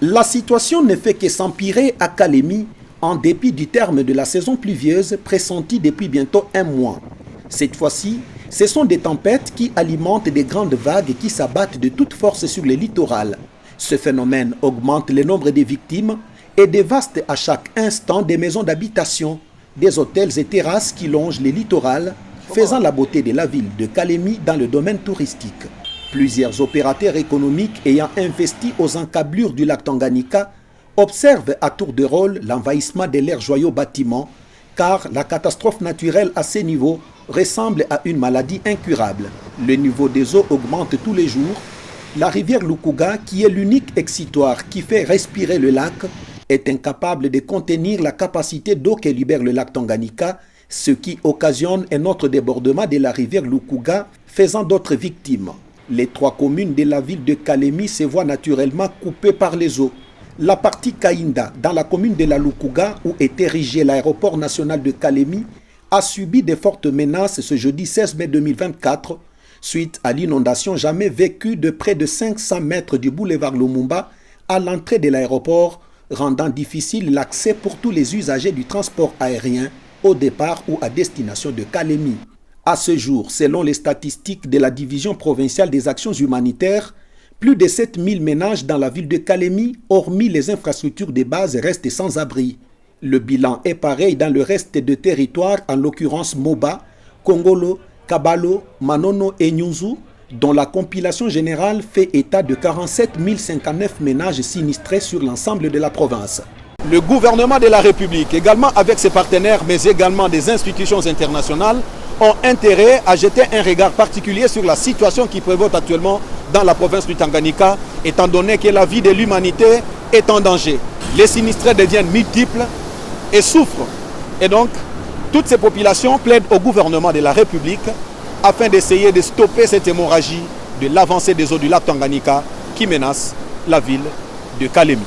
La situation ne fait que s'empirer à Kalemi en dépit du terme de la saison pluvieuse pressentie depuis bientôt un mois. Cette fois-ci, ce sont des tempêtes qui alimentent des grandes vagues qui s'abattent de toute force sur le littoral. Ce phénomène augmente le nombre de victimes et dévaste à chaque instant des maisons d'habitation, des hôtels et terrasses qui longent le littoral, faisant la beauté de la ville de Kalemi dans le domaine touristique. Plusieurs opérateurs économiques ayant investi aux encablures du lac Tanganyika observent à tour de rôle l'envahissement de leurs joyaux bâtiments, car la catastrophe naturelle à ces niveaux ressemble à une maladie incurable. Le niveau des eaux augmente tous les jours. La rivière Lukuga, qui est l'unique exutoire qui fait respirer le lac, est incapable de contenir la capacité d'eau que libère le lac Tanganyika, ce qui occasionne un autre débordement de la rivière Lukuga, faisant d'autres victimes. Les 3 communes de la ville de Kalemi se voient naturellement coupées par les eaux. La partie Kainda, dans la commune de la Lukuga, où est érigé l'aéroport national de Kalemi, a subi de fortes menaces ce jeudi 16 mai 2024, suite à l'inondation jamais vécue de près de 500 mètres du boulevard Lumumba à l'entrée de l'aéroport, rendant difficile l'accès pour tous les usagers du transport aérien au départ ou à destination de Kalemi. À ce jour, selon les statistiques de la Division provinciale des actions humanitaires, plus de 7000 ménages dans la ville de Kalemi, hormis les infrastructures de base, restent sans abri. Le bilan est pareil dans le reste de territoire, en l'occurrence Moba, Kongolo, Kabalo, Manono et Nyunzu, dont la compilation générale fait état de 47 059 ménages sinistrés sur l'ensemble de la province. Le gouvernement de la République, également avec ses partenaires, mais également des institutions internationales, ont intérêt à jeter un regard particulier sur la situation qui prévaut actuellement dans la province du Tanganyika, étant donné que la vie de l'humanité est en danger. Les sinistrés deviennent multiples et souffrent. Et donc, toutes ces populations plaident au gouvernement de la République afin d'essayer de stopper cette hémorragie de l'avancée des eaux du lac Tanganyika qui menace la ville de Kalemi.